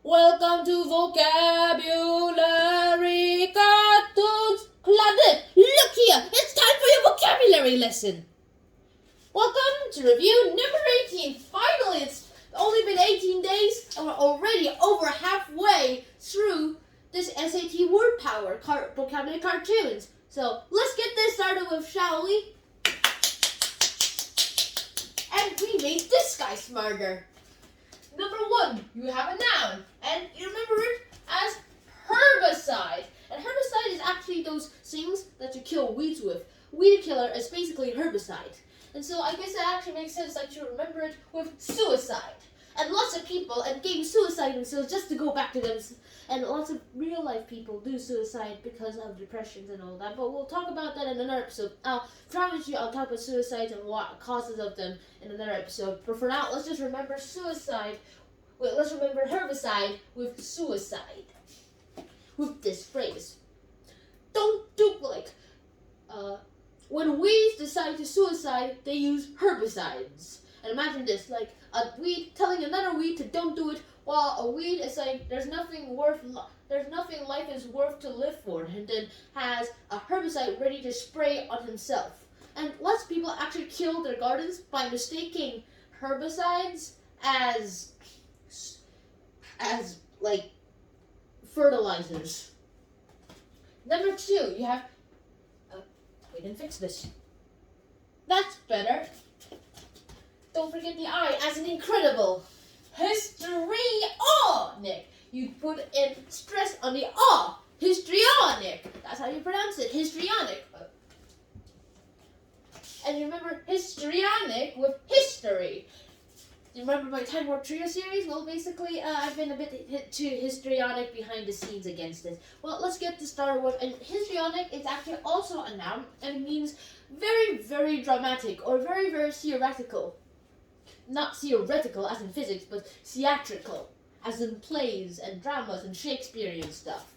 Welcome to Vocabulary Cartoons Club. Look here, it's time for your vocabulary lesson. Welcome to review number 18. Finally, it's only been 18 days and we're already over halfway through this SAT word power vocabulary cartoons. So let's get this started with, shall we? And we made this guy smarter. Number 1, you have a noun, and you remember it as herbicide. And herbicide is actually those things that you kill weeds with. Weed killer is basically herbicide. And so I guess it actually makes sense that you remember it with suicide. And lots of people engage suicide themselves just to go back to them. And lots of real life people do suicide because of depressions and all that. But we'll talk about that in another episode. I'll talk about suicides and what causes of them in another episode. But for now, let's just remember let's remember herbicide with suicide. With this phrase. Don't do when weeds decide to suicide, they use herbicides. And imagine this, like a weed telling another weed to don't do it, while a weed is saying there's nothing life is worth to live for, and then has a herbicide ready to spray on himself. And lots of people actually kill their gardens by mistaking herbicides as like fertilizers. Number 2, you have we didn't fix this. That's better. Don't forget the I as an incredible. Histrionic. You put in stress on the ah. Histrionic. That's how you pronounce it. Histrionic. And you remember histrionic with history. You remember my 10-word trio series? Well, basically, I've been a bit too histrionic behind the scenes against this. Well, let's get to start with. And histrionic is actually also a noun, and it means very, very dramatic or very, very theoretical. Not theoretical as in physics, but theatrical, as in plays and dramas and Shakespearean stuff.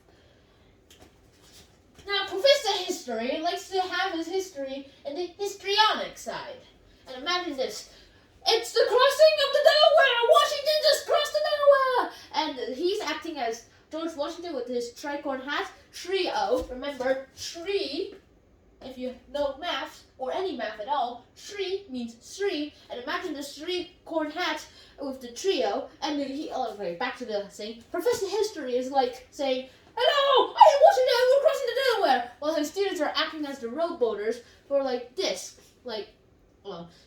Now, Professor History likes to have his history in the histrionic side. And imagine this. It's the crossing of the Delaware! Washington just crossed the Delaware! And he's acting as George Washington with his tricorn hat. Trio, remember, tree, if you know math, or any math at all, tree means three. And imagine the three-corn hat with the trio. And back to the saying, Professor History is like saying, hello, I am Washington, we're crossing the Delaware! While his students are acting as the rowboaters for this,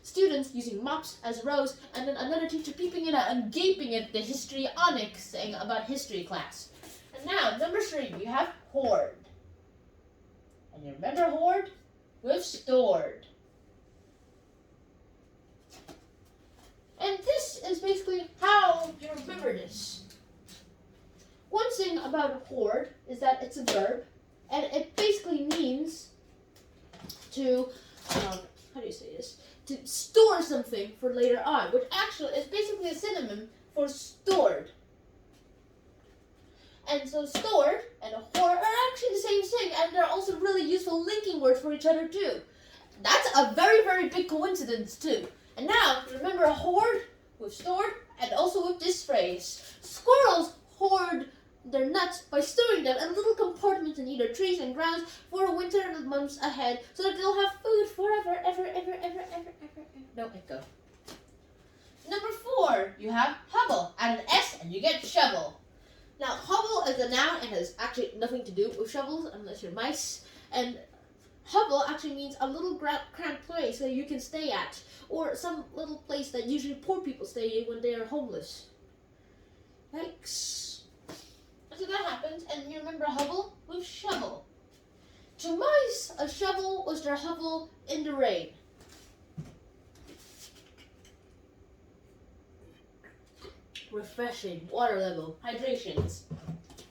students using mops as rows, and then another teacher peeping in and gaping at the histrionic saying about history class. And now, number 3, you have hoard. And you remember hoard? With stored. And this is basically how you remember this. One thing about hoard is that it's a verb, and it basically means to, how do you say this? To store something for later on, which actually is basically a synonym for stored. And so stored and hoard are actually the same thing, and they're also really useful linking words for each other too. That's a very, very big coincidence too. And now, remember hoard with stored, and also with this phrase. Squirrels hoard their nuts by storing them in little compartments in either trees and grounds for winter months ahead, so that they'll have food forever, ever. No echo. Number 4, you have hovel. Add an S and you get shovel. Now, hovel is a noun and has actually nothing to do with shovels unless you're mice. And hovel actually means a little cramped place that you can stay at, or some little place that usually poor people stay in when they are homeless. Yikes. So that happens, and you remember hovel with shovel. To mice, a shovel was their hovel in the rain. Refreshing, water level, hydrations.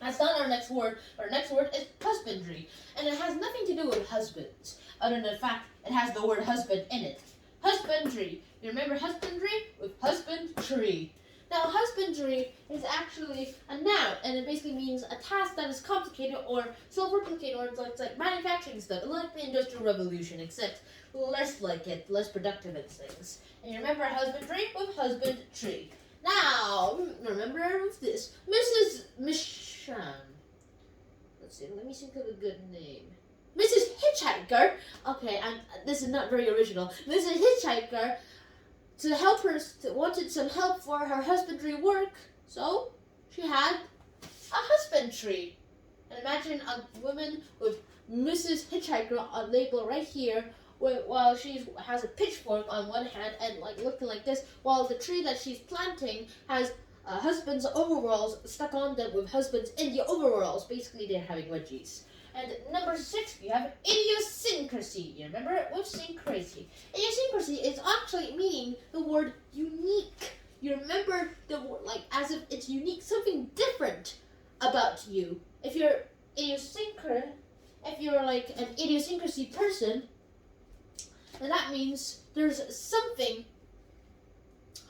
That's not our next word. Our next word is husbandry, and it has nothing to do with husbands, other than the fact it has the word husband in it. Husbandry. You remember husbandry with husband tree. Now, husbandry is actually a noun, and it basically means a task that is complicated or self-replicating, or it's like manufacturing stuff, like the Industrial Revolution, except less like it, less productive in things. And you remember husbandry with husband tree. Now, remember remember her with this. Mrs. Mishan. Let's see, let me think of a good name. Mrs. Hitchhiker. Okay, this is not very original. Mrs. Hitchhiker, to help her, wanted some help for her husbandry work, so she had a husbandry. And imagine a woman with Mrs. Hitchhiker on label right here, while she has a pitchfork on one hand and like looking like this, while the tree that she's planting has husband's overalls stuck on them with husbands in the overalls. Basically, they're having wedgies. And number 6, you have idiosyncrasy. You remember it with syncrasy. Idiosyncrasy is actually meaning the word unique. You remember the word like as if it's unique, something different about you. If you're like an idiosyncrasy person, then that means there's something,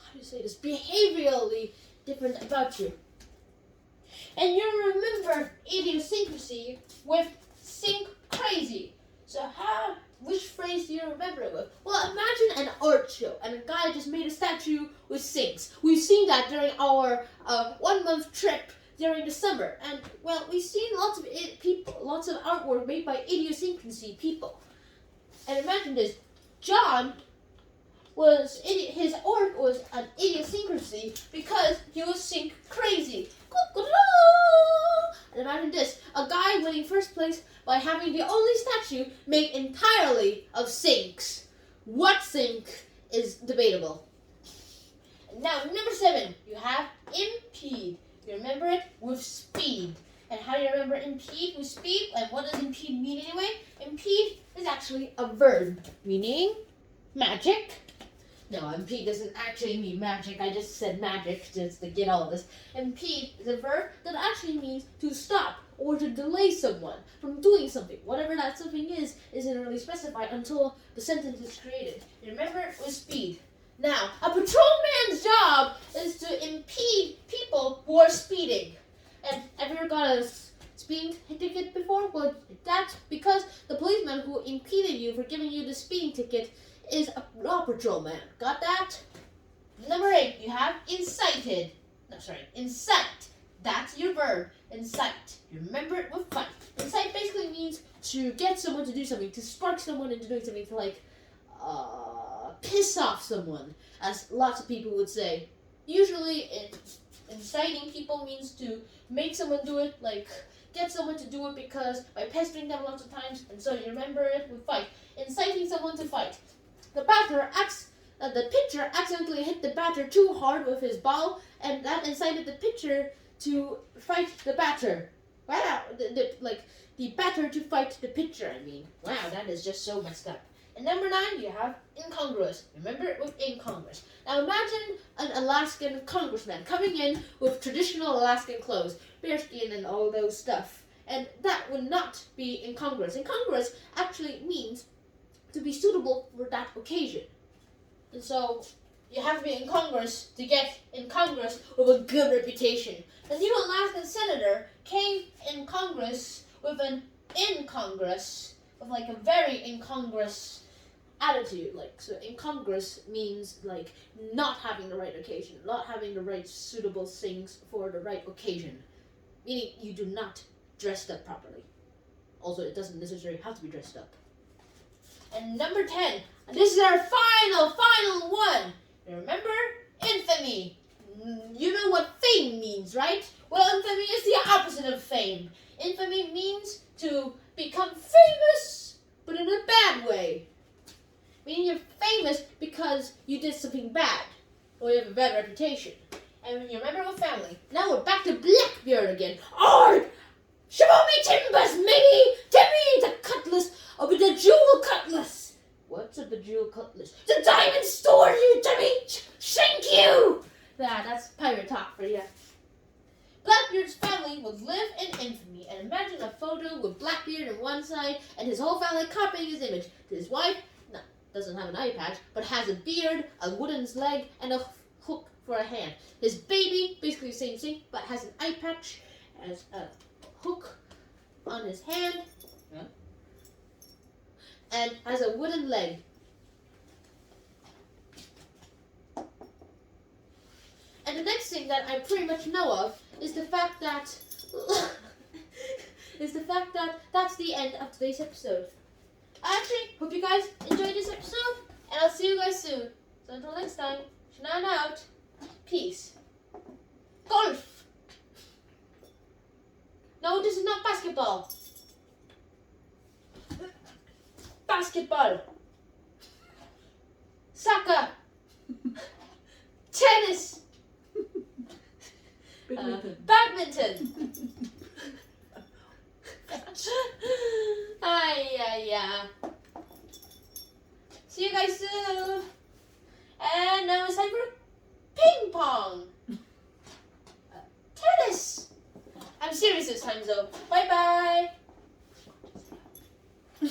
how do you say this, behaviorally different about you. And you remember idiosyncrasy with syncrasy. So which phrase do you remember it with? Well, imagine an art show and a guy just made a statue with sinks. We've seen that during our 1-month trip during the summer. And well, we've seen lots of artwork made by idiosyncrasy people. And imagine this, John his art was an idiosyncrasy because he was sync crazy. And imagine this, a guy winning first place by having the only statue made entirely of sinks. What sink is debatable. Now, number 7, you have impede. You remember it with speed. And how do you remember impede with speed? And what does impede mean anyway? Impede is actually a verb, meaning magic. No, impede doesn't actually mean magic. I just said magic just to get all this. Impede is a verb that actually means to stop or to delay someone from doing something. Whatever that something is, isn't really specified until the sentence is created. You remember it with speed. Now, a patrolman's job is to impede people who are speeding. And have you ever got a speeding ticket before? Well, that's because the policeman who impeded you for giving you the speeding ticket is a law patrolman. Got that? Number 8, you have incite. That's your verb, incite. You remember it with fight. Incite basically means to get someone to do something, to spark someone into doing something, to like piss off someone, as lots of people would say. Usually, inciting people means to make someone do it, like get someone to do it because by pestering them lots of times, and so you remember it with fight. Inciting someone to fight. The pitcher accidentally hit the batter too hard with his ball, and that incited the pitcher to fight the batter. Wow, the batter to fight the pitcher, I mean. Wow, that is just so messed up. And number 9, you have incongruous. Remember it with incongruous. Now imagine an Alaskan congressman coming in with traditional Alaskan clothes, bearskin and all those stuff. And that would not be incongruous. Incongruous actually means to be suitable for that occasion. And so you have to be incongruous to get in Congress with a good reputation. The new Alaskan senator came in Congress with like a very incongruous attitude. Like, so incongruous means like not having the right occasion, not having the right suitable things for the right occasion. Meaning you do not dress up properly. Also, it doesn't necessarily have to be dressed up. And number 10, and this is our final one. You remember? Infamy. You know what fame means, right? Well, infamy is the opposite of fame. Infamy means to become famous, but in a bad way. Meaning you're famous because you did something bad, or you have a bad reputation. And you remember with family. Now we're back to Blackbeard again. Ard! Show me timbers, matey! Timmy, the cutlass! Oh, but the jewel cutlass! What's a bejeweled cutlass? The diamond sword, you dummy! Shank you! That's pirate talk for you. Blackbeard's family would live in infamy, and imagine a photo with Blackbeard on one side and his whole family copying his image. His wife doesn't have an eye patch, but has a beard, a wooden leg, and a hook for a hand. His baby, basically the same thing, but has an eye patch, has a hook on his hand, and has a wooden leg. And the next thing that I pretty much know of is the fact that that's the end of today's episode. I actually hope you guys enjoyed this episode, and I'll see you guys soon. So until next time, Shannon out. Peace. Golf. No, this is not basketball. Basketball. Soccer. Tennis. Badminton. Yeah. See you guys soon. And now it's time for ping pong. Tennis. I'm serious this time though. Bye bye.